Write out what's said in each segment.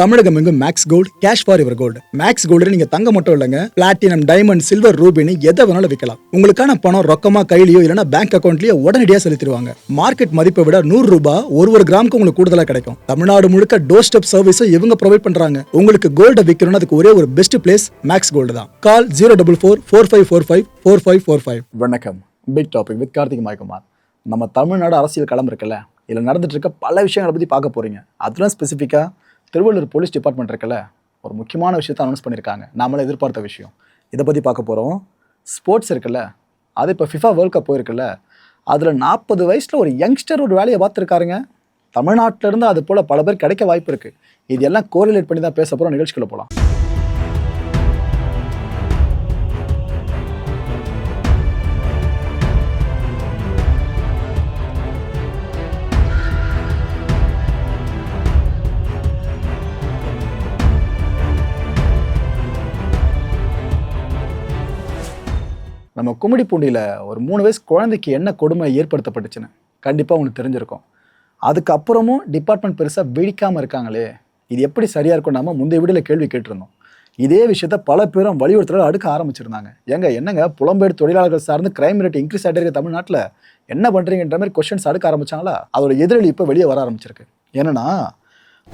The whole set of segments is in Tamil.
தமிழகம் எங்கும் Max Gold cash for your gold. Max Gold நீங்க தங்க மட்டும் இல்லைங்க, பிளாட்டினம், டைமண்ட், சில்வர், ரூபினி எதை வேணாலும் விற்கலாம். உங்களுக்கான பணம் ரொக்கமா கையிலயோ இல்லைன்னா பேங்க் அக்கௌண்ட்லயோ உடனடியாக செலுத்திடுவாங்க. மார்க்கெட் மதிப்பை விட 100 ரூபாய் ஒரு கிராமுக்கு உங்களுக்கு கூடுதலாக கிடைக்கும். தமிழ்நாடு முழுக்க டோர் ஸ்டெப் சர்வீஸும் இவங்க ப்ரொவைட் பண்றாங்க. உங்களுக்கு கோல்ட விற்கணும்னு அதுக்கு ஒரே ஒரு பெஸ்ட் பிளேஸ் மேக்ஸ் கோல்டு தான். கால் 04445454545. வணக்கம். Big topic with Karthik Maikumar. நம்ம தமிழ்நாடு அரசியல் களம் இருக்குல்ல, இதில் நடந்துட்டு இருக்க பல விஷயங்களை பற்றி பார்க்க போறீங்க. அதெல்லாம் ஸ்பெசிஃபிக்காக திருவள்ளூர் போலீஸ் டிபார்ட்மெண்ட் இருக்குல்ல, ஒரு முக்கியமான விஷயத்தை அனௌன்ஸ் பண்ணியிருக்காங்க. நாமளே எதிர்பார்த்த விஷயம். இதை பற்றி பார்க்க போகிறோம். ஸ்போர்ட்ஸ் இருக்குல்ல, அது இப்போ ஃபிஃபா வேர்ல்ட் கப் போயிருக்குல்ல, அதில் 40 வயசில் ஒரு யங்ஸ்டர் ஒரு வேலையை பார்த்துருக்காருங்க. தமிழ்நாட்டிலேருந்து அது போல் பல பேர் கிடைக்க வாய்ப்பு இருக்குது. இது எல்லாம் கோரிலேட் பண்ணி தான் பேச போகிறோம். நிகழ்ச்சிக்குள்ள போகலாம். நம்ம கும்மிடிப்பூண்டியில் ஒரு 3 வயசு குழந்தைக்கு என்ன கொடுமை ஏற்படுத்தப்பட்டுச்சுன்னு கண்டிப்பாக உங்களுக்கு தெரிஞ்சிருக்கும். அதுக்கப்புறமும் டிபார்ட்மெண்ட் பெருசாக விழிக்காமல் இருக்காங்களே, இது எப்படி சரியாக இருக்கும்? நம்ம முந்தைய வீடியோவில் கேள்வி கேட்டிருந்தோம். இதே விஷயத்த பல பேரும் வலியுறுத்தல அடுக்க ஆரம்பிச்சிருந்தாங்க. என்னங்க புலம்பெயர் தொழிலாளர்கள் சார்ந்து கிரைம் ரேட் இன்க்ரீஸ் ஆகிட்டு இருக்க தமிழ்நாட்டில் என்ன பண்ணுறீங்கன்ற மாதிரி கொஸ்டின்ஸ் அடுக்க ஆரம்பிச்சாங்களா? அதோட எதிரொலி இப்போ வெளியே வர ஆரம்பிச்சிருக்கு. ஏன்னா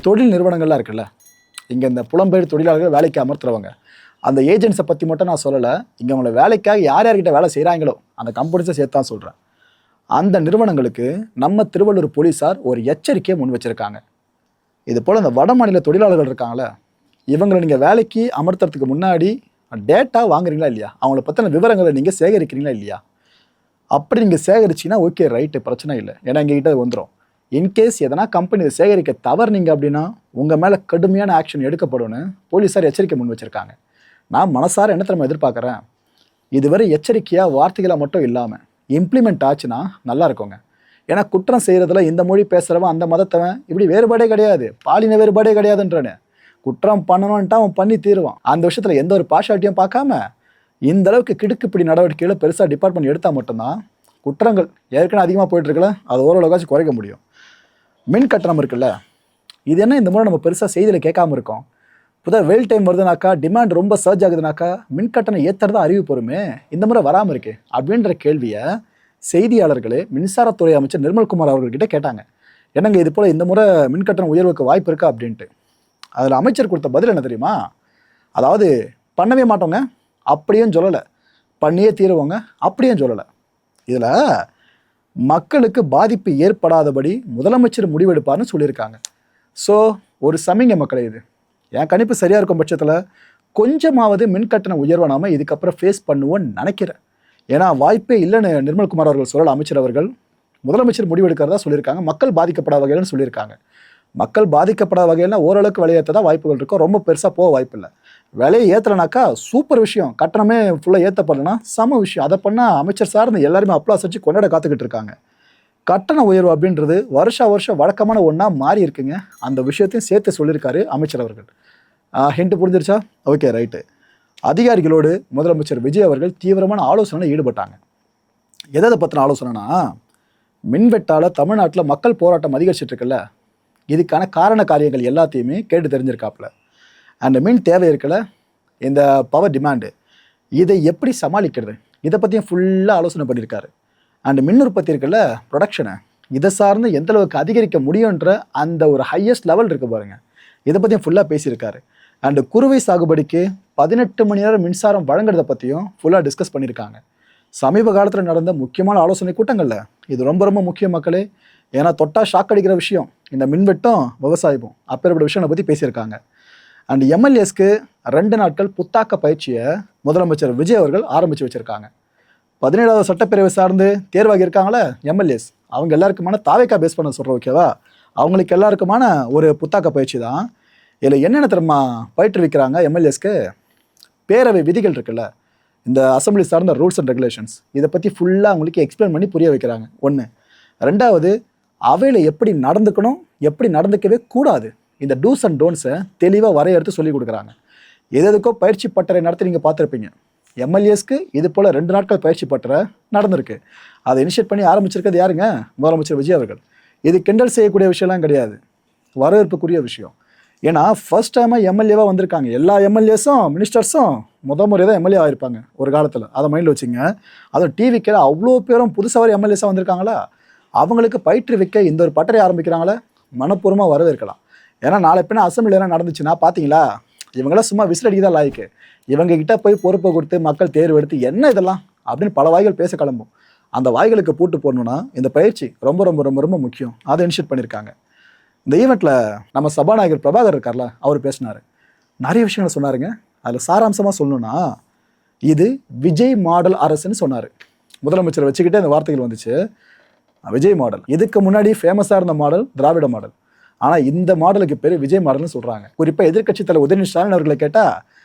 தொழில் நிறுவனங்கள்லாம் இருக்குல்ல, இங்கே இந்த புலம்பெயர் தொழிலாளர்கள் வேலைக்கு அமர்த்துறவங்க, அந்த ஏஜென்ட்ஸை பற்றி மட்டும் நான் சொல்லலை, இங்கே அவங்கள வேலைக்காக யார் யார்கிட்ட வேலை செய்கிறாங்களோ அந்த கம்பெனிஸை சேர்த்து தான் சொல்கிறேன். அந்த நிறுவனங்களுக்கு நம்ம திருவள்ளூர் போலீஸார் ஒரு எச்சரிக்கையை முன் வச்சுருக்காங்க. இது போல் இந்த வட மாநில தொழிலாளர்கள் இருக்காங்களே, இவங்களை நீங்கள் வேலைக்கு அமர்த்துறதுக்கு முன்னாடி டேட்டா வாங்குறீங்களா இல்லையா, அவங்கள பற்றின விவரங்களை நீங்கள் சேகரிக்கிறீங்களா இல்லையா? அப்படி நீங்கள் சேகரிச்சிங்கன்னா ஓகே, ரைட்டு, பிரச்சனை இல்லை, ஏன்னா எங்ககிட்ட வந்துடும். இன்கேஸ் எதனா கம்பெனி இதை சேகரிக்க தவறுனீங்க அப்படின்னா உங்கள் மேலே கடுமையான ஆக்ஷன் எடுக்கப்படும்னு போலீஸார் எச்சரிக்கை முன் வச்சுருக்காங்க. நான் மனசார என்ன தெரியுமா எதிர்பார்க்குறேன், இதுவரை எச்சரிக்கையாக வார்த்தைகளாக மட்டும் இல்லாமல் இம்ப்ளிமெண்ட் ஆச்சுன்னா நல்லா இருக்குங்க. ஏன்னா குற்றம் செய்கிறதுல இந்த மொழி பேசுகிறவன் அந்த மதத்தவன் இப்படி வேறுபாடே கிடையாது, பாலின வேறுபாடே கிடையாதுன்றன்னு குற்றம் பண்ணணுன்ட்டு அவன் பண்ணி தீருவான். அந்த விஷயத்தில் எந்த ஒரு பார்ஷாலிட்டியும் பார்க்காம இந்த அளவுக்கு கிடுக்குப்பிடி நடவடிக்கைகளை பெருசாக டிபார்ட்மெண்ட் எடுத்தால் மட்டும்தான் குற்றங்கள் ஏற்கனவே அதிகமாக போயிட்டுருக்கல அது ஓரளவுக்காச்சும் குறைக்க முடியும். மின் கட்டணம் இருக்குல்ல, இது என்ன இந்த முறை நம்ம பெருசாக செய்தியில் கேட்காம இருக்கோம். புதுதாக வெயில் டைம் வருதுனாக்கா, டிமாண்ட் ரொம்ப சர்ஜ் ஆகுதுனாக்கா மின் கட்டணம் ஏற்றுறதா அறிவிப்பு வருமே, இந்த முறை வராமல் இருக்கு அப்படின்ற கேள்வியை செய்தியாளர்களே மின்சாரத்துறை அமைச்சர் நிர்மல்குமார் அவர்கள்கிட்ட கேட்டாங்க. என்னங்க இது போல் இந்த முறை மின் கட்டணம் உயர்வுக்கு வாய்ப்பு இருக்கா அப்படின்ட்டு. அதில் அமைச்சர் கொடுத்த பதில் என்ன தெரியுமா? அதாவது பண்ணவே மாட்டோங்க அப்படியும் சொல்லலை, பண்ணியே தீருவோங்க அப்படியும் சொல்லலை. இதில் மக்களுக்கு பாதிப்பு ஏற்படாதபடி முதலமைச்சர் முடிவெடுப்பார்னு சொல்லியிருக்காங்க. ஸோ ஒரு சமிங்கை மக்களை, இது என் கணிப்பு சரியாக இருக்கும் பட்சத்தில் கொஞ்சமாவது மின்கட்டண உயர்வை நாம இதுக்கப்புறம் ஃபேஸ் பண்ணுவோன்னு நினைக்கிறேன். ஏன்னா வாய்ப்பே இல்லைன்னு நிர்மல்குமார் அவர்கள் சொல்லல. அமைச்சர் அவர்கள் முதலமைச்சர் முடிவெடுக்கிறதா சொல்லியிருக்காங்க. மக்கள் பாதிக்கப்படாத வகையில்னு சொல்லியிருக்காங்க. மக்கள் பாதிக்கப்படாத வகையில்னா ஓரளவுக்கு விலையேற்ற தான் வாய்ப்புகள் இருக்கும், ரொம்ப பெருசாக போக வாய்ப்பு இல்லை. விலையை ஏற்றலைனாக்கா சூப்பர் விஷயம், கட்டணமே ஃபுல்லாக ஏற்றப்படலைன்னா சம விஷயம். அதை பண்ணால் அமைச்சர் சார்ந்து எல்லாருமே அப்ளாஸ் வச்சு கொண்டாட காத்துக்கிட்டு இருக்காங்க. கட்டண உயர்வு அப்படின்றது வருஷம் வழக்கமான ஒன்றா மாறி இருக்குங்க. அந்த விஷயத்தையும் சேர்த்து சொல்லியிருக்காரு அமைச்சர் அவர்கள். ஹிண்ட் புரிஞ்சிருச்சா? Okay, right. அதிகாரிகளோடு முதலமைச்சர் விஜய் அவர்கள் தீவிரமான ஆலோசனையில் ஈடுபட்டாங்க. எதை பற்றின ஆலோசனைனா, மின்வெட்டால் தமிழ்நாட்டில் மக்கள் போராட்டம் அதிகரிச்சிட்டு இருக்குல்ல, இதுக்கான காரண காரியங்கள் எல்லாத்தையுமே கேட்டு தெரிஞ்சிருக்காப்புல. அந்த மின் தேவை இருக்குல்ல, இந்த பவர் டிமாண்டு, இதை எப்படி சமாளிக்கிறது, இதை பற்றியும் ஃபுல்லாக ஆலோசனை பண்ணியிருக்காரு. அண்ட் மின் உற்பத்தி இருக்குல்ல, ப்ரொடக்ஷனை, இதை சார்ந்து எந்த அளவுக்கு அதிகரிக்க முடியுன்ற அந்த ஒரு ஹையஸ்ட் லெவல் இருக்கு பாருங்க, இதை பற்றியும் ஃபுல்லாக பேசியிருக்காரு. அண்டு குறுவை சாகுபடிக்கு 18 மணி நேரம் மின்சாரம் வழங்குறதை பற்றியும் ஃபுல்லாக டிஸ்கஸ் பண்ணியிருக்காங்க. சமீப காலத்தில் நடந்த முக்கியமான ஆலோசனை கூட்டங்களில் இது ரொம்ப ரொம்ப முக்கிய மக்களே. ஏன்னா தொட்டா ஷாக் அடிக்கிற விஷயம் இந்த மின்வெட்டும் விவசாயமும், அப்பேற்பட்ட விஷயங்களை பற்றி பேசியிருக்காங்க. அண்ட் எம்எல்ஏஸ்க்கு 2 நாட்கள் புத்தாக்க பயிற்சியை முதலமைச்சர் விஜய் அவர்கள் ஆரம்பித்து வச்சுருக்காங்க. 17வது சட்டப்பேரவை சார்ந்து தேர்வாகி இருக்காங்களே எம்எல்ஏஸ், அவங்க எல்லாருக்குமான தாவேக்கா பேஸ் பண்ண சொல்கிறோம், ஓகேவா? அவங்களுக்கு எல்லாருக்குமான ஒரு புத்தாக்க பயிற்சி தான். இதில் என்னென்ன தெரியுமா பயிற்றுவிக்கிறாங்க எம்எல்ஏஸ்க்கு? பேரவை விதிகள் இருக்குல்ல, இந்த அசம்பிளி சார்ந்த ரூல்ஸ் அண்ட் ரெகுலேஷன்ஸ், இதை பற்றி ஃபுல்லாக அவங்களுக்கு எக்ஸ்பிளைன் பண்ணி புரிய வைக்கிறாங்க. 1. 2வது, அவையில் எப்படி நடந்துக்கணும், எப்படி நடந்துக்கவே கூடாது, இந்த டூஸ் அண்ட் டோன்ஸை தெளிவாக வரையறுத்து சொல்லி கொடுக்குறாங்க. எதுக்கோ பயிற்சி பட்டறை நடத்தி நீங்கள் பார்த்துருப்பீங்க. எம்எல்ஏஸ்க்கு இது போல் 2 நாட்கள் பயிற்சி பட்டறை நடந்திருக்கு. அதை இனிஷியேட் பண்ணி ஆரம்பிச்சிருக்கிறது யாருங்க? முதலமைச்சர் விஜய் அவர்கள். இது கிண்டல் செய்யக்கூடிய விஷயம்லாம் கிடையாது, வரவேற்புக்குரிய விஷயம். ஏன்னா ஃபர்ஸ்ட் டைமாக எம்எல்ஏவாக வந்திருக்காங்க. எல்லா எம்எல்ஏஸும் மினிஸ்டர்ஸும் முறை தான் எம்எல்ஏ ஆகிருப்பாங்க ஒரு காலத்தில். அதை மைண்டில் வச்சுங்க. அதுவும் டிவிக்கு அவ்வளோ பேரும் புதுசாக எம்எல்ஏஸாக வந்திருக்காங்களா, அவங்களுக்கு பயிற்றுவிக்க இந்த ஒரு பட்டறை ஆரம்பிக்கிறாங்களே, மனப்பூர்வமாக வரவேற்கலாம். ஏன்னா நாளை பின்ன அசம்பிளி என்ன நடந்துச்சுன்னா பார்த்தீங்களா, இவங்களாம் சும்மா விசிலடிக்கு தான் லாய்க்கு, இவங்க கிட்ட போய் பொறுப்பை கொடுத்து மக்கள் தேர்வு எடுத்து என்ன இதெல்லாம் அப்படின்னு பல வாய்கள் பேச கிளம்பும். அந்த வாய்களுக்கு பூட்டு போடணும்னா இந்த பயிற்சி ரொம்ப ரொம்ப ரொம்ப ரொம்ப முக்கியம். அதை இனிஷியேட் பண்ணியிருக்காங்க. இந்த ஈவெண்ட்டில் நம்ம சபாநாயகர் பிரபாகர் இருக்கார்ல, அவர் பேசினார், நிறைய விஷயங்கள் சொன்னாருங்க. அதில் சாராம்சமாக சொல்லணும்னா, இது விஜய் மாடல் அரசுன்னு சொன்னார். முதலமைச்சரை வச்சுக்கிட்டே அந்த வார்த்தைகள் வந்துச்சு, விஜய் மாடல். இதுக்கு முன்னாடி ஃபேமஸாக இருந்த மாடல் திராவிட மாடல். ஆனால் இந்த மாடலுக்கு பேர் விஜய் மாடல்னு சொல்கிறாங்க. குறிப்பாக எதிர்க்கட்சி தலைவர் உதயநிதி ஸ்டாலின் அவர்களை கேட்டால்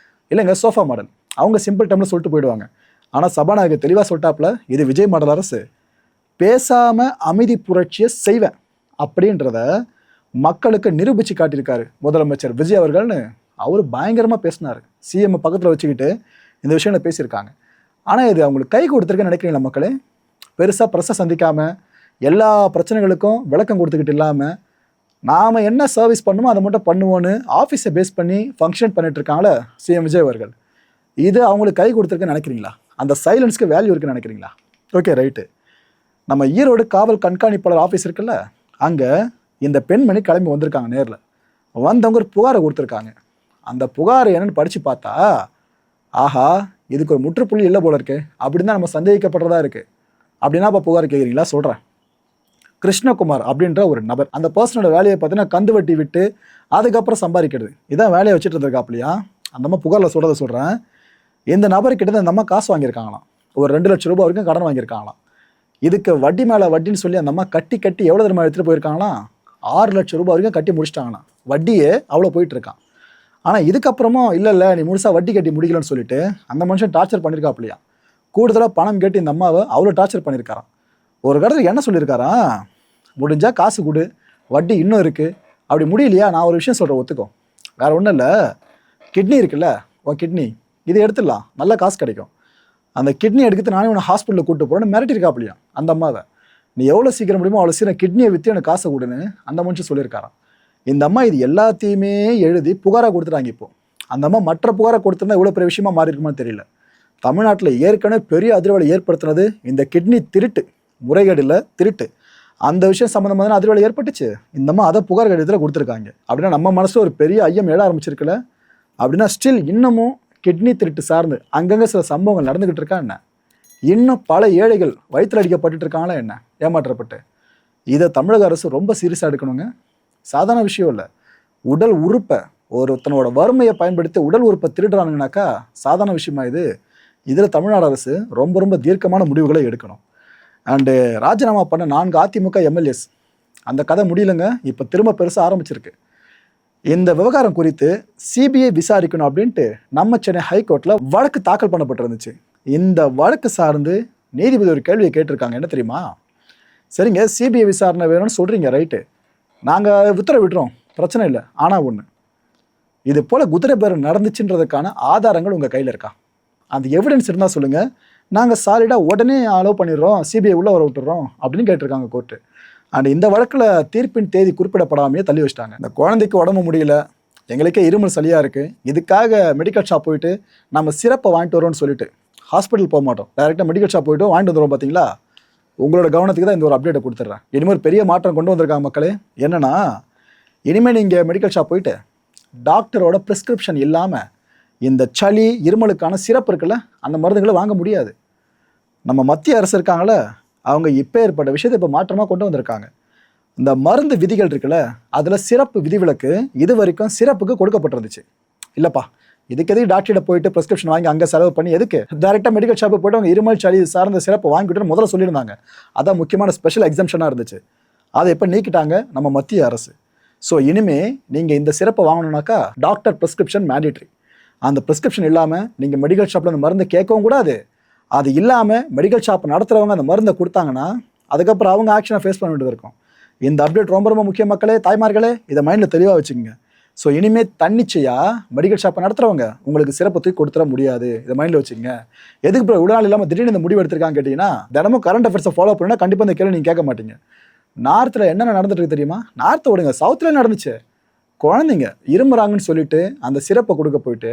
இல்லைங்க சோஃபா மாடல், அவங்க சிம்பிள் டைமில் சொல்லிட்டு போயிடுவாங்க. ஆனால் சபாநாயகர் தெளிவாக சொல்லிட்டாப்புல, இது விஜய் மாடல் அரசு, பேசாமல் அமைதி புரட்சியை செய்வேன் அப்படின்றத மக்களுக்கு நிரூபித்து காட்டியிருக்காரு முதலமைச்சர் விஜய் அவர்கள்னு அவர் பயங்கரமாக பேசினார். சிஎம் பக்கத்தில் வச்சுக்கிட்டு இந்த விஷயங்களை பேசியிருக்காங்க. ஆனால் இது அவங்களுக்கு கை கொடுத்துருக்குன்னு நினைக்கிறீங்களா மக்களே? பெருசாக ப்ரெஸ்ஸை சந்திக்காமல் எல்லா பிரச்சனைகளுக்கும் விளக்கம் கொடுத்துக்கிட்டு இல்லாமல் நாம் என்ன சர்வீஸ் பண்ணுமோ அதை மட்டும் பண்ணுவோன்னு ஆஃபீஸை பேஸ் பண்ணி ஃபங்க்ஷன் பண்ணிட்டு இருக்காங்களே சிஎம் விஜய் அவர்கள், இது அவங்களுக்கு கை கொடுத்துருக்குன்னு நினைக்கிறீங்களா? அந்த சைலன்ஸ்க்கு வேல்யூ இருக்குன்னு நினைக்கிறீங்களா? Okay right. நம்ம ஈரோடு காவல் கண்காணிப்பாளர் ஆஃபீஸ் இருக்குல்ல, அங்கே இந்த பெண்மணி கிளம்பி வந்திருக்காங்க. நேரில் வந்தவங்க ஒரு புகாரை கொடுத்துருக்காங்க. அந்த புகார் என்னன்னு படித்து பார்த்தா, ஆஹா இதுக்கு ஒரு முற்றுப்புள்ளி இல்லை போல இருக்கு அப்படின்னு தான் நம்ம சந்தேகிக்கப்படுறதா இருக்குது. அப்படின்னா இப்போ புகார் கேட்குறீங்களா? சொல்கிறேன். கிருஷ்ணகுமார் அப்படின்ற ஒரு நபர், அந்த பர்சனோட வேலையை பார்த்தீங்கன்னா கந்து வட்டி விட்டு அதுக்கப்புறம் சம்பாதிக்கிறது, இதான் வேலையை வச்சுட்டு இருந்திருக்காப்லையா. அந்த அம்மா புகாரில் சொல்கிறத சொல்கிறேன். இந்த நபர்கிட்ட இந்த அம்மா காசு வாங்கியிருக்காங்களாம், ஒரு 2 லட்சம் ரூபாய் வரைக்கும் கடன் வாங்கியிருக்காங்களாம். இதுக்கு வட்டி மேலே வட்டின்னு சொல்லி அந்த அம்மா கட்டி எவ்வளோ தூரமாக எடுத்துகிட்டு போயிருக்காங்களாம், 6 லட்சம் ரூபாய் வரைக்கும் கட்டி முடிச்சிட்டாங்களாம். வட்டியே அவ்வளோ போயிட்டுருக்கான். ஆனால் இதுக்கப்புறமும் இல்லை நீ முழுசாக வட்டி கட்டி முடிக்கலன்னு சொல்லிட்டு அந்த மனுஷன் டார்ச்சர் பண்ணியிருக்காப்லையா. கூடுதலாக பணம் கேட்டு இந்த அம்மாவை அவ்வளோ டார்ச்சர் பண்ணியிருக்காராம். ஒரு கடத்துக்கு என்ன சொல்லியிருக்காரா, முடிஞ்சால் காசு கொடு, வட்டி இன்னும் இருக்குது, அப்படி முடியலையா நான் ஒரு விஷயம் சொல்கிறேன் ஒத்துக்கோ, வேறு ஒன்றும் இல்லை, கிட்னி இருக்குல்ல உன் கிட்னி, இதை எடுத்துடலாம், நல்ல காசு கிடைக்கும், அந்த கிட்னி எடுத்து நானே உன்னை ஹாஸ்பிட்டலில் கூப்பிட்டு போகிறேன்னு மிரட்டிருக்காப்லையா அந்த அம்மாவை. நீ எவ்வளோ சீக்கிரம் முடியுமோ அவ்வளோ சீக்கிரம் கிட்னியை விற்று எனக்கு காசை கொடுன்னு அந்த மனுஷன் சொல்லியிருக்காராம். இந்த அம்மா இது எல்லாத்தையுமே எழுதி புகாராக கொடுத்துட்டாங்க. இப்போது அந்த அம்மா மற்ற புகாரை கொடுத்துருந்தா இவ்வளோ பெரிய விஷயமா மாறி இருக்குமான்னு தெரியல. தமிழ்நாட்டில் ஏற்கனவே பெரிய அதிர்வலை ஏற்படுத்தினது இந்த கிட்னி திருட்டு, முறைகேடு இல்லை திருட்டு, அந்த விஷயம் சம்மந்தமாக அதிர்வலை ஏற்பட்டுச்சு. இந்த அம்மா அதை புகார் கடிதத்தில் கொடுத்துருக்காங்க. அப்படின்னா நம்ம மனசில் ஒரு பெரிய ஐயம் எழ ஆரம்பிச்சிருக்குல்ல. அப்படின்னா ஸ்டில் இன்னமும் கிட்னி திருட்டு சார்ந்து அங்கங்கே சில சம்பவங்கள் நடந்துக்கிட்டு இருக்கா என்ன? இன்னும் பல ஏழைகள் வயிற்றில் அடிக்கப்பட்டு இருக்காங்களா என்ன, ஏமாற்றப்பட்டு? இதை தமிழக அரசு ரொம்ப சீரியஸாக எடுக்கணுங்க. சாதாரண விஷயம் இல்லை. உடல் உறுப்பை ஒருத்தனோட வறுமையை பயன்படுத்தி உடல் உறுப்பை திருடுறானுங்கனாக்கா சாதாரண விஷயமா இது? இதில் தமிழ்நாடு அரசு ரொம்ப ரொம்ப தீர்க்கமான முடிவுகளை எடுக்கணும். அண்டு ராஜினாமா பண்ண 4 அதிமுக எம்எல்ஏஸ் அந்த கதை முடியலைங்க, இப்போ திரும்ப பெருசாக ஆரம்பிச்சிருக்கு. இந்த விவகாரம் குறித்து சிபிஐ விசாரிக்கணும் அப்படின்ட்டு நம்ம சென்னை ஹைகோர்ட்டில் வழக்கு தாக்கல் பண்ணப்பட்டிருந்துச்சு. இந்த வழக்கு சார்ந்து நீதிபதி ஒரு கேள்வியை கேட்டிருக்காங்க. என்ன தெரியுமா? சரிங்க, சிபிஐ விசாரணை வேணும்னு சொல்கிறீங்க, ரைட்டு, நாங்கள் உத்தரவு விட்டுறோம், பிரச்சனை இல்லை. ஆனால் ஒன்று, இது போல் குதிரை பேரம் நடந்துச்சுன்றதுக்கான ஆதாரங்கள் உங்கள் கையில் இருக்கா? அந்த எவிடன்ஸ் இருந்தால் சொல்லுங்கள், நாங்கள் சாலிடாக உடனே அலோவ் பண்ணிடுறோம், சிபிஐ உள்ளே வர விட்டுறோம் அப்படின்னு கேட்டிருக்காங்க கோர்ட்டு. அண்ட் இந்த வழக்கில் தீர்ப்பின் தேதி குறிப்பிடப்படாமையே தள்ளி வச்சிட்டாங்க. இந்த குழந்தைக்கு உடம்பு முடியல, எங்களுக்கே இருமல் சளியாக இருக்குது, இதுக்காக மெடிக்கல் ஷாப் போயிட்டு நம்ம சிறப்பை வாங்கிட்டு வரோம்னு சொல்லிட்டு ஹாஸ்பிட்டல் போக மாட்டோம், டைரெக்டாக மெடிக்கல் ஷாப் போய்ட்டு வாங்கிட்டு வந்துடுவோம். பார்த்தீங்களா, உங்களோட கவனத்துக்கு தான் இந்த ஒரு அப்டேட்டை கொடுத்துட்றேன். இனிமேல் பெரிய மாற்றம் கொண்டு வந்திருக்காங்க மக்களே. என்னென்னா, இனிமேல் நீங்கள் மெடிக்கல் ஷாப் போயிட்டு டாக்டரோட ப்ரிஸ்கிரிப்ஷன் இல்லாமல் இந்த சளி இருமலுக்கான சிறப்பு இருக்குல்ல, அந்த மருந்துகளை வாங்க முடியாது. நம்ம மத்திய அரசு இருக்காங்கள, அவங்க இப்போ ஏற்பட்ட விஷயத்தை இப்போ மாற்றமாக கொண்டு வந்திருக்காங்க. இந்த மருந்து விதிகள் இருக்குல்ல, அதில் சிறப்பு விதிவிலக்கு இது வரைக்கும் சிறப்புக்கு கொடுக்கப்பட்டிருந்துச்சு. இல்லைப்பா, இதுக்கு எதுக்கு டாக்டர்கிட்ட போயிட்டு ப்ரிஸ்கிரிப்ஷன் வாங்கி அங்கே செலவு பண்ணி எதுக்கு, டேரெக்டாக மெடிக்கல் ஷாப்பு போய்ட்டு அவங்க இருமல் சளி சார்ந்த சிறப்பு வாங்கிட்டு முதல்ல சொல்லியிருந்தாங்க. அதான் முக்கியமான ஸ்பெஷல் எக்ஸம்ஷனாக இருந்துச்சு. அதை இப்போ நீக்கிட்டாங்க நம்ம மத்திய அரசு. ஸோ இனிமேல் நீங்கள் இந்த சிறப்பை வாங்கணுன்னாக்கா டாக்டர் ப்ரிஸ்கிரிப்ஷன் மேண்டிட்ரி. அந்த ப்ரிஸ்கிரிப்ஷன் இல்லாமல் நீங்கள் மெடிக்கல் ஷாப்பில் அந்த மருந்தை கேட்கவும் கூடாது. அது இல்லாமல் மெடிக்கல் ஷாப் நடத்துகிறவங்க அந்த மருந்தை கொடுத்தாங்கன்னா அதுக்கப்புறம் அவங்க ஆக்ஷனை ஃபேஸ் பண்ண வேண்டியது இருக்கும். இந்த அப்டேட் ரொம்ப ரொம்ப முக்கிய மக்களே, தாய்மார்களே, இதை மைண்டில் தெளிவாக வச்சுக்கோங்க. ஸோ இனிமேல் தன்னிச்சையாக மெடிக்கல் ஷாப்பை நடத்துகிறவங்க உங்களுக்கு சிறப்பு தூக்கி கொடுத்துட முடியாது, இதை மைண்டில் வச்சுங்க. எதுக்கு இப்போ இவ்வளோ நாள் இல்லாமல் திடீர்னு இந்த முடிவு எடுத்திருக்காங்க கேட்டிங்கன்னா, தினமும் கரண்ட் அஃபேர்ஸை ஃபாலோ பண்ணினா கண்டிப்பாக இந்த கேள்வி நீங்கள் கேட்க மாட்டீங்க. நார்த்தில் என்னென்ன நடந்துட்டு இருக்கு தெரியுமா? நார்த்தை விடுங்க, சவுத்தில் நடந்துச்சு. குழந்தைங்க இருமுறாங்கன்னு சொல்லிட்டு அந்த சிறப்பை கொடுக்க போயிட்டு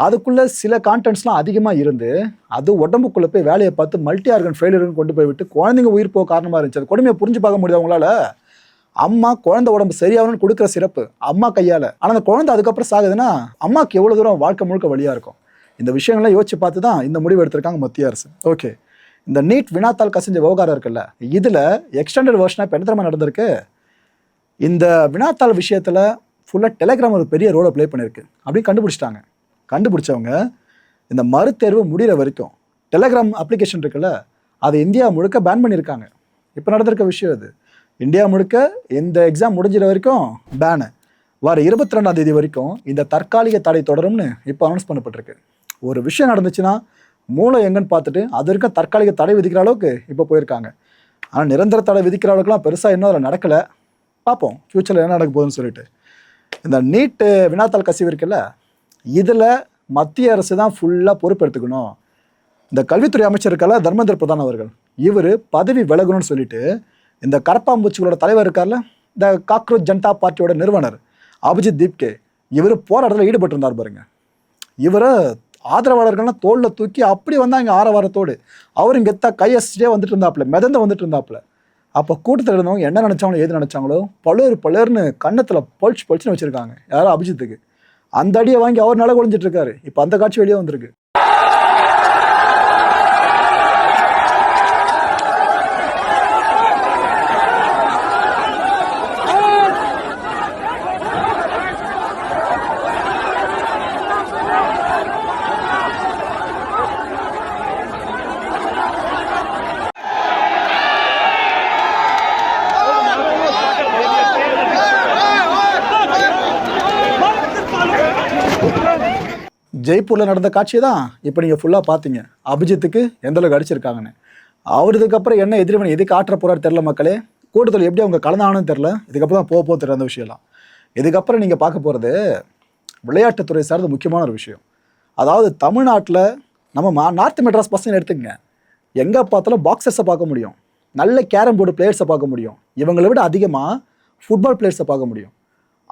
அதுக்குள்ளே சில கான்டென்ட்ஸ்லாம் அதிகமாக இருந்து அது உடம்புக்குள்ளே போய் வேலையை பார்த்து மல்டி ஆர்கன் ஃபெயிலியர்னு கொண்டு போய் விட்டு குழந்தைங்க உயிர் போக காரணமாக இருந்துச்சு. அது கொடுமையை புரிஞ்சு பார்க்க முடியாது அவங்களால. அம்மா குழந்தை உடம்பு சரியாகணும்னு கொடுக்குற சிறப்பு அம்மா கையால். ஆனால் அந்த குழந்தை அதுக்கப்புறம் சாகுதுன்னா அம்மாவுக்கு எவ்வளோ தூரம் வாழ்க்கை முழுக்க வழியாக இருக்கும். இந்த விஷயங்கள்லாம் யோசிச்சு பார்த்து தான் இந்த முடிவு எடுத்திருக்காங்க மத்திய அரசு. ஓகே, இந்த நீட் வினாத்தாள் கசிஞ்ச விவகாரம் இருக்குல்ல, இதில் எக்ஸ்டெண்டட் வெர்ஷனாக இப்போ என்ன தெரியுமா நடந்திருக்கு? இந்த வினாத்தாள் விஷயத்தில் ஃபுல்லாக டெலிகிராம் ஒரு பெரிய ரோலை ப்ளே பண்ணியிருக்கு அப்படின்னு கண்டுபிடிச்சிட்டாங்க. கண்டுபிடிச்சவங்க இந்த மறுதேர்வு முடிகிற வரைக்கும் டெலிகிராம் அப்ளிகேஷன் இருக்குல்ல, அதை இந்தியா முழுக்க பேன் பண்ணியிருக்காங்க. இப்போ நடந்திருக்க விஷயம் இது. இந்தியா முழுக்க இந்த எக்ஸாம் முடிஞ்சிற வரைக்கும் பேனு. வர 22ஆம் தேதி வரைக்கும் இந்த தற்காலிக தடை தொடரும்னு இப்போ அனௌன்ஸ் பண்ணப்பட்டிருக்கு. ஒரு விஷயம் நடந்துச்சுன்னா மூளை எங்கன்னு பார்த்துட்டு அது வரைக்கும் தற்காலிக தடை விதிக்கிற அளவுக்கு இப்போ போயிருக்காங்க. ஆனால் நிரந்தர தடை விதிக்கிற அளவுக்குலாம் பெருசாக இன்னும் அதில் நடக்கலை. பார்ப்போம் ஃப்யூச்சரில் என்ன நடக்க போகுதுன்னு சொல்லிட்டு. இந்த நீட்டு வினாத்தாள் கசிவு இருக்குல்ல, இதில் மத்திய அரசு தான் ஃபுல்லாக பொறுப்பெடுத்துக்கணும். இந்த கல்வித்துறை அமைச்சர் இருக்கல தர்மேந்திர பிரதான் அவர்கள், இவர் பதவி விலகணும்னு சொல்லிட்டு இந்த கரப்பாம்பூச்சிகளோட தலைவர் இருக்கார்ல, இந்த காக்ரோச் ஜனதா பார்ட்டியோட நிறுவனர் அபிஜித் தீப்கே, இவர் போராட்டத்தில் ஈடுபட்டிருந்தார் பாருங்க. இவரை ஆதரவாளர்கள்லாம் தோளில் தூக்கி அப்படி வந்தால் இங்கே ஆரவாரத்தோடு அவர் இங்கே கையசிட்டே வந்துட்டு இருந்தாப்புல, மிதந்து வந்துட்டு இருந்தாப்புல. அப்போ கூட்டத்தில் இருந்தவங்க என்ன நினச்சாங்களோ ஏது நினச்சாங்களோ பலர்னு கன்னத்தில் பளிச்சுன்னு வச்சுருக்காங்க யாரோ அபிஜித்துக்கு. அந்த அடியை வாங்கி அவர் நில குறைஞ்சிட்டு இருக்காரு. இப்போ அந்த காட்சி வெளியே வந்திருக்கு. ஜெய்ப்பூரில் நடந்த காட்சியை தான் இப்போ நீங்கள் ஃபுல்லாக பார்த்தீங்க. அபிஜித்துக்கு எந்த அளவுக்கு அடிச்சிருக்காங்கன்னு. அவர் இதுக்கப்புறம் என்ன எதிர்வினை எதுக்கு ஆற்ற போகிறாரு தெரில மக்களே. கூட்டத்தில் எப்படி அவங்க கலந்தானு தெரில. இதுக்கப்புறம் தான் போக தெரில அந்த விஷயம்லாம். இதுக்கப்புறம் நீங்கள் பார்க்க போகிறது விளையாட்டுத்துறை சார்ந்த முக்கியமான ஒரு விஷயம். அதாவது தமிழ்நாட்டில் நம்ம நார்த் மெட்ராஸ் பசங்க எடுத்துக்கங்க, எங்கே பார்த்தாலும் பாக்ஸர்ஸை பார்க்க முடியும், நல்ல கேரம் போர்டு பிளேயர்ஸை பார்க்க முடியும், இவங்களை விட அதிகமாக ஃபுட்பால் பிளேயர்ஸை பார்க்க முடியும்.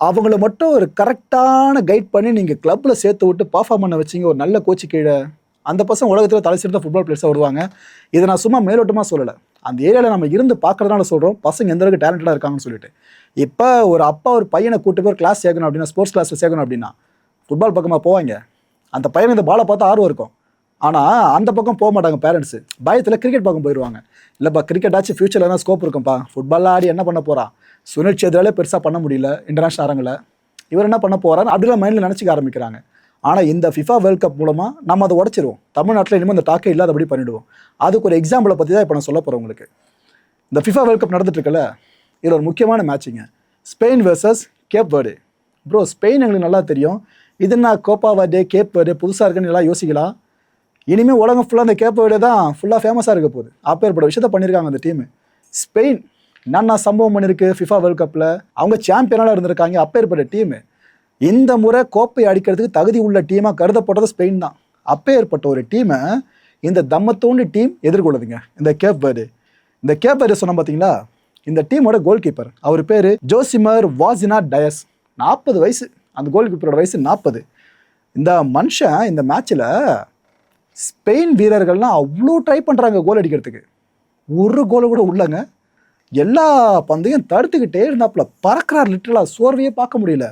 அவங்கள மட்டும் ஒரு கரெக்டான கைட் பண்ணி நீங்கள் கிளப்பில் சேர்த்து விட்டு பர்ஃபார்ம் பண்ண வச்சிங்க ஒரு நல்ல கோச்சு கீழே, அந்த பசங்க உலகத்தில் தலை சிறந்த ஃபுட்பால் பிளேயர்ஸாக வருவாங்க. இதை நான் சும்மா மேலோட்டமாக சொல்லலை, அந்த ஏரியாவில் நம்ம இருந்து பார்க்குறதுனால சொல்கிறோம் பசங்க எந்த அளவுக்கு டேலண்டடாக இருக்காங்கன்னு சொல்லிட்டு. இப்போ ஒரு அப்பா ஒரு பையனை கூட்டு போய் கிளாஸ் சேர்க்கணும் அப்படின்னா, ஸ்போர்ட்ஸ் கிளாஸில் சேர்க்கணும் அப்படின்னா ஃபுட்பால் பக்கமாக போவாங்க. அந்த பையனை இந்த பாலை பார்த்தா ஆர்வம் இருக்கும், ஆனால் அந்த பக்கம் போக மாட்டாங்க பேரண்ட்ஸு. பயத்தில் கிரிக்கெட் பக்கம் போயிடுவாங்க. இல்லைப்பா கிரிக்கெட் ஆச்சு ஃபியூச்சரில் என்ன ஸ்கோப் இருக்கும்ப்பா, ஃபுட்பாலில் ஆடி என்ன பண்ண போகிறான், சுனில் சேத்ராலே பெருசாக பண்ண முடியல இன்டர்நேஷனல் அரங்கில், இவர் என்ன பண்ண போகிறான்னு அப்படிலாம் மைண்டில் நினச்சிக்க ஆரம்பிக்கிறாங்க. ஆனால் இந்த ஃபிஃபா வேர்ல்ட் கப் மூலமாக நம்ம அதை உடச்சிருவோம். தமிழ்நாட்டில் இனிமேல் அந்த டாக்கே இல்லாதபடி பண்ணிவிடுவோம். அதுக்கு ஒரு எக்ஸாம்பிளை பற்றி தான் இப்போ நான் சொல்ல போகிறேன் உங்களுக்கு. இந்த ஃபிஃபா வேர்ல்ட் கப் நடந்துட்டு இருக்கல, இதில் ஒரு முக்கியமான மேட்சிங்க, Spain versus Cape Verde. Bro Spain எங்களுக்கு நல்லா தெரியும், இது நான் கோப்பா வேர்டு கேப் வேர்டு புதுசாக இருக்குன்னு எல்லாம் யோசிக்கலாம். இனிமேல் உலகம் ஃபுல்லாக அந்த கேப் வேர்டு தான் ஃபுல்லாக ஃபேமஸாக இருக்க போகுது. அப்பேற்பட்ட விஷயத்த பண்ணியிருக்காங்க அந்த டீமு. ஸ்பெயின் என்னென்ன சம்பவம் பண்ணியிருக்கு ஃபிஃபா வேர்ல்ட் கப்பில், அவங்க சாம்பியனாக இருந்திருக்காங்க. அப்பேற்பட்ட டீமு இந்த முறை கோப்பை அடிக்கிறதுக்கு தகுதி உள்ள டீமாக கருதப்பட்டது ஸ்பெயின் தான். அப்பேற்பட்ட ஒரு டீமை இந்த தம்மத்தோண்டு டீம் எதிர்கொள்ளுதுங்க, இந்த கேப் வேர்டு. இந்த கேப் வேர்டு சொன்ன பார்த்தீங்களா, இந்த டீமோட கோல் கீப்பர் அவர் பேர் ஜோசிமர் வாசினா டயஸ். 40 வயசு, அந்த கோல் கீப்பரோட வயசு 40. இந்த மனுஷன் இந்த மேட்ச்சில் ஸ்பெயின் வீரர்கள்லாம் அவ்வளோ ட்ரை பண்ணுறாங்க கோல் அடிக்கிறதுக்கு, ஒரு கோலை கூட உள்ளங்க. எல்லா பந்தையும் தடுத்துக்கிட்டே இருந்தாப்புல பறக்கிறார், லிட்டரலாக சோர்வையே பார்க்க முடியல.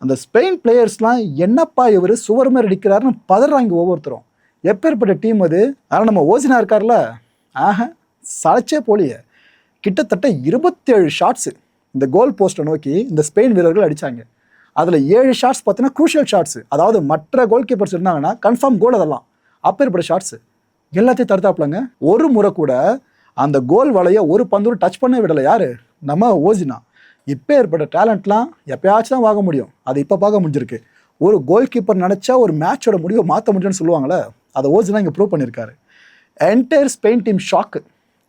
அந்த ஸ்பெயின் பிளேயர்ஸ்லாம் என்னப்பா இவர் சுவர் மாதிரி அடிக்கிறாருன்னு பதறாங்க ஒவ்வொருத்தரும். எப்பேற்பட்ட டீம் அது. ஆனால் நம்ம ஓசினா இருக்கார்ல, சளைச்சே போலியே. கிட்டத்தட்ட 27 ஷாட்ஸு இந்த கோல் போஸ்ட்டை நோக்கி இந்த ஸ்பெயின் வீரர்கள் அடித்தாங்க. அதில் 7 ஷாட்ஸ் பார்த்தீங்கன்னா க்ரூஷியல் ஷாட்ஸு, அதாவது மற்ற கோல் கீப்பர்ஸ் இருந்தாங்கன்னா கன்ஃபார்ம் கோல். அதெல்லாம் அப்பேற்பட்ட ஷாட்ஸு எல்லாத்தையும் தடுத்தாப்புலங்க. ஒரு முறை கூட அந்த கோல் வலையை ஒரு பந்து டச் பண்ண விடலை. யார்? நம்ம ஓசினா. இப்போ ஏற்பட்ட டேலண்ட்லாம் எப்பயாச்சும் தான் வாங்க முடியும், அது இப்போ பார்க்க முடிஞ்சிருக்கு. ஒரு கோல் கீப்பர் நினச்சா ஒரு மேட்சோட முடிவை மாற்ற முடியும்னு சொல்லுவாங்களே, அதை ஓசினா இங்கே ப்ரூவ் பண்ணியிருக்காரு. Entire Spain team shock.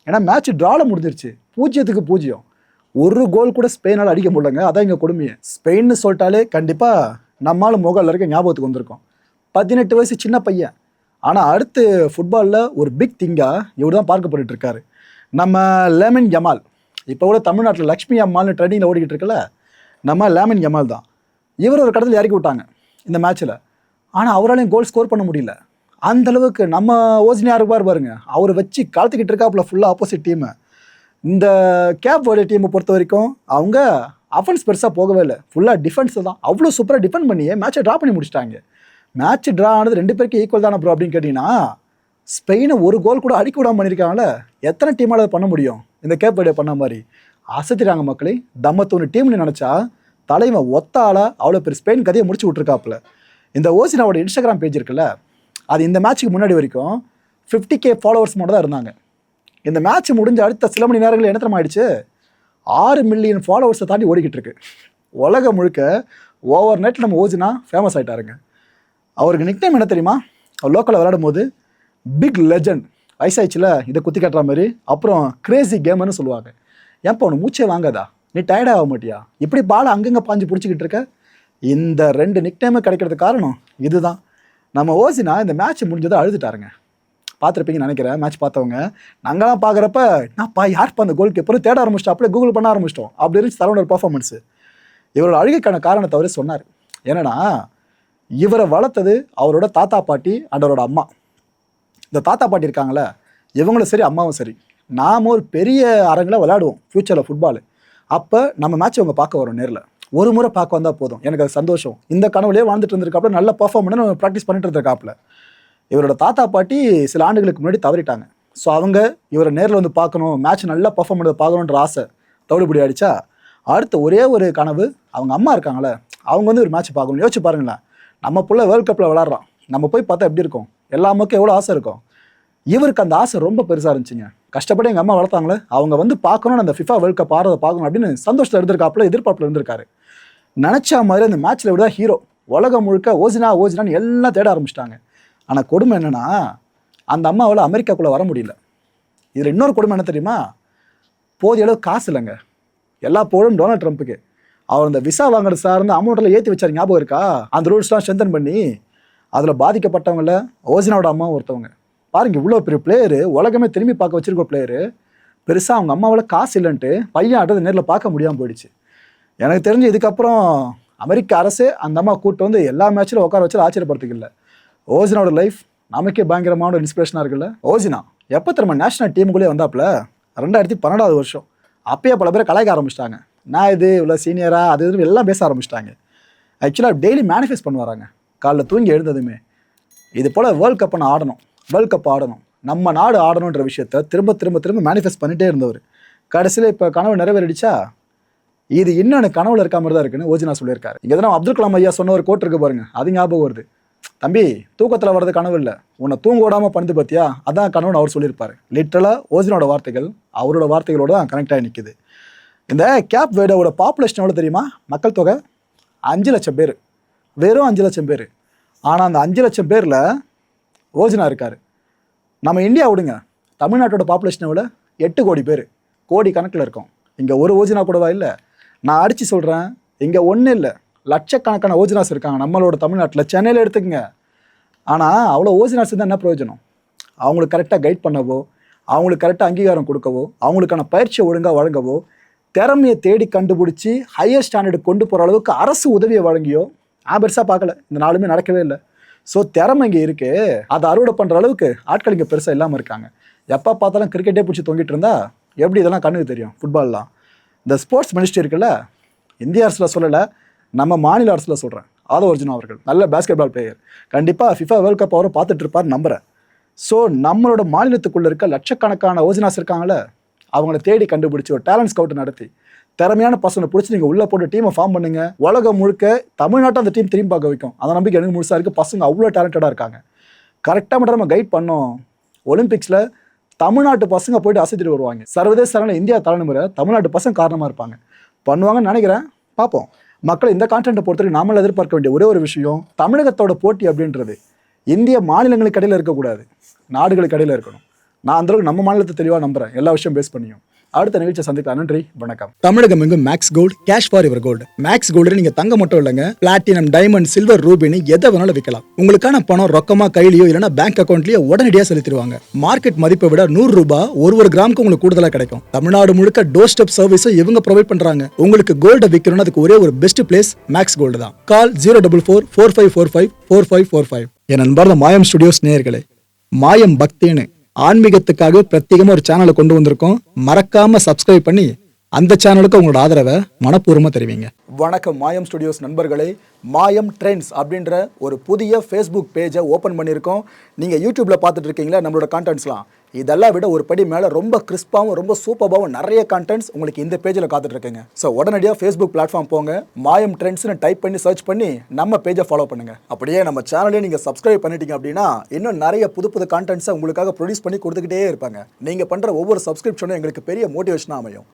ஏன்னா மேட்ச் ட்ராவில் முடிஞ்சிருச்சு, 0-0. ஒரு கோல் கூட ஸ்பெயினால் அடிக்க முடியலங்க. அதான் இங்கே கொடுமையே. ஸ்பெயின்னு சொல்லிட்டாலே கண்டிப்பாக நம்மளால் முகல் இருக்க ஞாபகத்துக்கு வந்திருக்கோம். 18 வயசு சின்ன பையன். ஆனால் அடுத்து ஃபுட்பாலில் ஒரு பிக் திங்காக இவர் தான் பார்க்கப்பட்டு இருக்காரு. நம்ம லாமின் யமால். இப்போ கூட தமிழ்நாட்டில் லக்ஷ்மி அம்மாள்னு ட்ரெண்டிங்கில் ஓடிக்கிட்டு இருக்கல, நம்ம லாமின் யமால் தான். இவர் ஒரு கடத்தில் இறக்கி விட்டாங்க இந்த மேட்ச்சில். ஆனால் அவராலையும் கோல் ஸ்கோர் பண்ண முடியல. அந்த அளவுக்கு நம்ம ஓசினியா இருப்பார் பாருங்க, அவர் வச்சு காலத்துக்கிட்டு இருக்காப்புல ஃபுல்லாக ஆப்போசிட் டீமை. இந்த கேப் வேர்டு டீமை பொறுத்த வரைக்கும் அவங்க அஃபென்ஸ் பெருசாக போகவே இல்லை, ஃபுல்லாக டிஃபென்ஸ் தான். அவ்வளோ சூப்பராக டிஃபெண்ட் பண்ணியே மேட்சை ட்ரா பண்ணி முடிச்சிட்டாங்க. மேட்ச் ட்ரா ஆனது 2 பேருக்கு ஈக்குவல் தானே ப்ரோ அப்படின்னு கேட்டிங்கன்னா, ஸ்பெயினை ஒரு கோல் கூட அடிக்க விடாமல் பண்ணியிருக்காங்கள. எத்தனை டீமால் அதை பண்ண முடியும் இந்த கேப் வேர்டை பண்ண மாதிரி? அசத்திட்டாங்க மக்களே. தம்மத்தொன்று டீம்னு நினச்சா தலைவன் ஒத்தால அவ்வளோ பெரிய ஸ்பெயின் கதையை முடிச்சு விட்ருக்காப்புல. இந்த ஓசினாவோட இன்ஸ்டாகிராம் பேஜ் இருக்குல்ல, அது இந்த மேட்ச்சுக்கு முன்னாடி வரைக்கும் 50K ஃபாலோவர்ஸ் மட்டும் தான் இருந்தாங்க. இந்த மேட்ச் முடிஞ்ச அடுத்த சில மணி நேரங்களில் என்ன தெரியுமா ஆயிடுச்சு, 6 மில்லியன் ஃபாலோவர்ஸை தாண்டி ஓடிக்கிட்டு இருக்கு. உலகம் முழுக்க ஓவர் நைட் நம்ம ஓசினா ஃபேமஸ் ஆகிட்டாருங்க. அவருக்கு நிக்நேம் என்ன தெரியுமா? அவர் லோக்கலில் விளையாடும் போது பிக் லெஜண்ட், வயசாயிடுச்சுல இதை குத்தி கட்டுற மாதிரி, அப்புறம் கிரேசி கேமர்னு சொல்லுவாங்க. ஏன்ப்பா உனக்கு மூச்சே வாங்காதா, நீ டயர்ட் ஆக மாட்டியா, இப்படி பால் அங்கங்கே பாஞ்சு பிடிச்சிக்கிட்டு இருக்க? இந்த 2 நிக்நேமு கிடைக்கிறதுக்கு காரணம் இதுதான். நம்ம ஓசினா இந்த மேட்ச் முடிஞ்சதை அழுதுட்டாருங்க. பார்த்துருப்பீங்கன்னு நினைக்கிறேன் மேட்ச் பார்த்தவங்க. நாங்களாம் பார்க்குறப்ப என்னப்பா யார்ப்பா அந்த கோல் கீப்பரும் தேட ஆரம்பிச்சிட்டோம், அப்படியே கூகுள் பண்ண ஆரம்பிச்சிட்டோம். அப்படி இருந்துச்சு தரவுடைய பர்ஃபார்மன்ஸு. இவரோட அழுகைக்கான காரணத்தை அவரே சொன்னார். என்னன்னா, இவரை வளர்த்தது அவரோட தாத்தா பாட்டி அண்ட் அவரோட அம்மா. இந்த தாத்தா பாட்டி இருக்காங்களே, இவங்களும் சரி அம்மாவும் சரி, நாம் ஒரு பெரிய அரங்கில் விளையாடுவோம் ஃப்யூச்சரில் ஃபுட்பால். அப்போ நம்ம மேட்ச் அவங்க பார்க்க வரோம் நேரில். ஒரு முறை பார்க்க வந்தால் போதும், எனக்கு அது சந்தோஷம். இந்த கனவுலேயே வாழ்ந்துட்டு இருந்திருக்காப்புல, நல்ல பர்ஃபார்ம் பண்ணி நம்ம ப்ராக்டிஸ் பண்ணிட்டு இருந்திருக்காப்புல. இவரோட தாத்தா பாட்டி சில ஆண்டுகளுக்கு முன்னாடி தவறிட்டாங்க. ஸோ அவங்க இவரை நேரில் வந்து பார்க்கணும், மேட்ச் நல்லா பர்ஃபார்ம் பண்ணதை பார்க்கணுன்ற ஆசை தவிடுபடி ஆயிடுச்சா. அடுத்த ஒரே ஒரு கனவு, அவங்க அம்மா இருக்காங்களே, அவங்க வந்து ஒரு மேட்ச் பார்க்கணும். யோசிச்சு பாருங்களேன், நம்ம புள்ள வேர்ல்டு கப்பில் விளாட்றான், நம்ம போய் பார்த்தா எப்படி இருக்கும்? எல்லா அம்மாவுக்கும் எவ்வளோ ஆசை இருக்கும். இவருக்கு அந்த ஆசை ரொம்ப பெருசாக இருந்துச்சுங்க. கஷ்டப்பட்டு எங்கள் அம்மா வளர்த்தாங்களே, அவங்க வந்து பார்க்கணும்னு அந்த ஃபிஃபா வேர்ல்டு கப் ஆறதை பார்க்கணும் அப்படின்னு சந்தோஷத்தில் இருந்திருக்காப்புல, எதிர்பார்ப்பில் இருந்திருக்காரு. நினச்சா மாதிரி அந்த மேட்ச்சில் விட ஹீரோ. உலகம் முழுக்க ஓசினான்னு எல்லாம் தேட ஆரம்பிச்சிட்டாங்க. ஆனால் கொடுமை என்னென்னா, அந்த அம்மாவால் அமெரிக்காக்குள்ளே வர முடியல. இதில் இன்னொரு கொடுமை என்ன தெரியுமா? போதிய அளவு காசு இல்லைங்க. எல்லா புகழும் டொனால்ட் ட்ரம்ப்புக்கு. அவர் அந்த விசா வாங்குறது சார்ந்த அமௌண்ட்டில் ஏற்றி வச்சார், ஞாபகம் இருக்கா? அந்த ரூல்ஸ்லாம் ஸ்ட்ரென்தன் பண்ணி அதில் பாதிக்கப்பட்டவங்கள ஓசினாவோட அம்மாவும் ஒருத்தவங்க. பாருங்க, இவ்வளோ பெரிய பிளேயரு, உலகமே திரும்பி பார்க்க வச்சிருக்க பிளேயரு, பெருசாக அவங்க அம்மாவால் காசு இல்லைன்ட்டு பையன் ஆட்டத்தை நேரில் பார்க்க முடியாமல் போயிடுச்சு. எனக்கு தெரிஞ்சு இதுக்கப்புறம் அமெரிக்க அரசு அந்த அம்மா கூட்டு வந்து எல்லா மேட்சிலும் உட்கார வச்சு ஆச்சரியப்படுத்திக்கல. ஓசினாவோட லைஃப் நமக்கே பயங்கரமான ஒரு இன்ஸ்பிரேஷனாக இருக்குல்ல. ஓசினா எப்போ திரும்ப நேஷனல் டீமுக்குள்ளே வந்தாப்புல 2012 வருஷம். அப்பயே பல பேரை கலாய்க்க ஆரம்பிச்சிட்டாங்க. நான் இது இவ்வளோ சீனியராக அது இது எல்லாம் பேச ஆரம்பிச்சிட்டாங்க. ஆக்சுவலாக டெய்லி மேனிஃபெஸ்ட் பண்ண வராங்க. காலைல தூங்கி எழுந்ததுமே இது போல் வேர்ல்டு கப்பை நான் ஆடணும், வேர்ல்டு கப் ஆடணும், நம்ம நாடு ஆடணுன்ற விஷயத்த திரும்ப திரும்ப திரும்ப மேனிஃபெஸ்ட் பண்ணிகிட்டே இருந்தவர். கடைசியில் இப்போ கனவு நிறைவேறிடுச்சா? இது இன்னும் எனக்கு கனவுல இருக்க மாதிரி தான் இருக்குன்னு ஓசினா சொல்லியிருக்காரு. இங்கே தான் அப்துல் கலாம் ஐயா சொன்ன ஒரு கோட் இருக்கு பாருங்க, அது ஞாபகம் வருது. தம்பி, தூக்கத்தில் வர்றது கனவு இல்லை, உன்னை தூங்க விடாமல் பண்ணுது பார்த்தியா, அதான் கனவுன்னு அவர் சொல்லியிருப்பாரு. லிட்டரலாக ஓசினோட வார்த்தைகள் அவரோட வார்த்தைகளோட தான் கனெக்ட் ஆகி நிற்குது. இந்த கேப் வேர்டோட பாப்புலேஷன் எவ்வளோ தெரியுமா? மக்கள் தொகை 5 லட்சம் பேர், வெறும் 5 லட்சம் பேர். ஆனால் அந்த 5 லட்சம் பேரில் ஓசினா இருக்கார். நம்ம இந்தியா விடுங்க, தமிழ்நாட்டோட பாப்புலேஷனை விட 8 கோடி பேர், கோடி கணக்கில் இருக்கோம். இங்கே ஒரு ஓசினா கூடவா இல்லை? நான் அடித்து சொல்கிறேன், இங்கே ஒன்றும் இல்லை, லட்சக்கணக்கான ஓசினாஸ் இருக்காங்க நம்மளோட தமிழ்நாட்டில். சென்னையில் எடுத்துக்கங்க. ஆனால் அவ்வளோ ஓசினாஸ் தான் என்ன பிரயோஜனம்? அவங்களுக்கு கரெக்டாக கைட் பண்ணவோ, அவங்களுக்கு கரெக்டாக அங்கீகாரம் கொடுக்கவோ, அவங்களுக்கான பயிற்சியை ஒழுங்காக வழங்கவோ, திறமையை தேடி கண்டுபிடிச்சி ஹையர் ஸ்டாண்டர்டு கொண்டு போகிற அளவுக்கு அரசு உதவியை வழங்கியோ நான் பெருசாக பார்க்கல. இந்த நாளுமே நடக்கவே இல்லை. ஸோ திறமை இங்கே இருக்குது, அதை அறுவடை பண்ணுற அளவுக்கு ஆட்கள் இங்கே பெருசாக இல்லாமல் இருக்காங்க. எப்போ பார்த்தாலும் கிரிக்கெட்டே பிடிச்சி தொங்கிட்டு இருந்தா எப்படி இதெல்லாம் கண்ணுக்கு தெரியும்? ஃபுட்பால்லாம் இந்த ஸ்போர்ட்ஸ் மினிஸ்ட்ரி இருக்குல்ல, இந்திய அரசில் சொல்லலை, நம்ம மாநில அரசில் சொல்கிறேன். ஆதவ அர்ஜுனா அவர்கள் நல்ல பேஸ்கெட் பால் பிளேயர், கண்டிப்பாக ஃபிஃபா வேர்ல்டு கப் அவரும் பார்த்துட்டு இருப்பார் நம்புகிறேன். ஸோ நம்மளோட மாநிலத்துக்குள்ளே இருக்க லட்சக்கணக்கான ஓசினாஸ் இருக்காங்களே, அவங்கள தேடி கண்டுபிடிச்சி ஒரு டேலண்ட் ஸ்கவுட் நடத்தி திறமையான பசங்களை பிடிச்சி நீங்கள் உள்ளே போட்டு டீமை ஃபார்ம் பண்ணுங்க. உலகம் முழுக்க தமிழ்நாட்டை அந்த டீம் திரும்பி பார்க்க வைக்கும். அந்த நம்பிக்கை எனக்கு முழுசாக இருக்குது. பசங்க அவ்வளோ டேலண்டடாக இருக்காங்க. கரெக்டாக மட்டும் நம்ம கைட் பண்ணோம். ஒலிம்பிக்ஸில் தமிழ்நாட்டு பசங்க போயிட்டு அசைத்துட்டு வருவாங்க. சர்வதேச அளவில் இந்தியா தலைமுறை தமிழ்நாட்டு பசங்க காரணமாக இருப்பாங்க. பண்ணுவாங்கன்னு நினைக்கிறேன், பார்ப்போம். மக்கள் இந்த கான்டென்ட்டை பொறுத்தவரைக்கும் நாமளும் எதிர்பார்க்க வேண்டிய ஒரே ஒரு விஷயம், தமிழகத்தோட போட்டி அப்படின்றது இந்திய மாநிலங்களுக்கு இடையில் இருக்கக்கூடாது, நாடுகளுக்கு இடையில் இருக்கணும். நான் அந்தளவுக்கு நம்ம மாநிலத்தை தெளிவாக நம்புகிறேன், எல்லா விஷயம் பேஸ் பண்ணியும். அடுத்த நிகழ்ச்சியை சந்திக்கலாம். நன்றி, வணக்கம். தமிழகம் எங்கும் Max Gold, cash for your gold. Max Gold நீங்க தங்க மட்டும் இல்லைங்க, பிளாட்டினம், டைமண்ட், சில்வர், ரூபினி எதை வேணாலும் விற்கலாம். உங்களுக்கான பணம் ரொக்கமா கையிலயோ இல்லைன்னா பேங்க் அக்கௌண்ட்லயோ உடனடியாக செலுத்திடுவாங்க. மார்க்கெட் மதிப்பை விட 100 ரூபாய் ஒரு கிராமுக்கு உங்களுக்கு கூடுதலா கிடைக்கும். தமிழ்நாடு முழுக்க டோர் ஸ்டெப் சர்வீஸ் இவங்க ப்ரொவைட் பண்றாங்க. உங்களுக்கு கோல்ட விற்கணும்னு அதுக்கு ஒரே ஒரு பெஸ்ட் பிளேஸ் மேக்ஸ் கோல்டு தான். கால் 04445454545. என் அன்பார்ந்த மாயம் ஸ்டுடியோஸ் நேயர்களே, மாயம் பக்தின்னு ஆன்மீகத்துக்காக பிரத்யேகமா ஒரு சேனலை கொண்டு வந்திருக்கோம். மறக்காம சப்ஸ்கிரைப் பண்ணி அந்த சேனலுக்கு உங்களோட ஆதரவை மனப்பூர்வமா தெரிவிங்க. வணக்கம் மாயம் ஸ்டுடியோஸ் நண்பர்களே. மாயம் ட்ரெண்ட்ஸ் அப்படின்ற ஒரு புதிய ஃபேஸ்புக் பேஜை ஓப்பன் பண்ணியிருக்கோம். நீங்கள் யூடியூப்பில் பார்த்துட்டு இருக்கீங்களா நம்மளோட கான்டென்ட்ஸ்லாம், இதெல்லாம் விட ஒரு படி மேலே ரொம்ப கிறிஸ்பாகவும் ரொம்ப சூப்பராகவும் நிறைய கான்டென்ட்ஸ் உங்களுக்கு இந்த பேஜில் காத்துட்ருக்குங்க. ஸோ உடனடியாக ஃபேஸ்புக் பிளாட்ஃபார்ம் போங்க, மாயம் ட்ரெண்ட்ஸ்னு டைப் பண்ணி சர்ச் பண்ணி நம்ம பேஜை ஃபாலோ பண்ணுங்கள். அப்படியே நம்ம சேனலையும் நீங்கள் சப்ஸ்கிரைப் பண்ணிட்டீங்க அப்படின்னா இன்னும் நிறைய புது கான்டென்ட்ஸை உங்களுக்காக ப்ரொடியூஸ் பண்ணி கொடுத்துக்கிட்டே இருப்பாங்க. நீங்கள் பண்ணுற ஒவ்வொரு சப்ஸ்கிரிப்ஷனும் எங்களுக்கு பெரிய மோட்டிவேஷனாக அமையும்.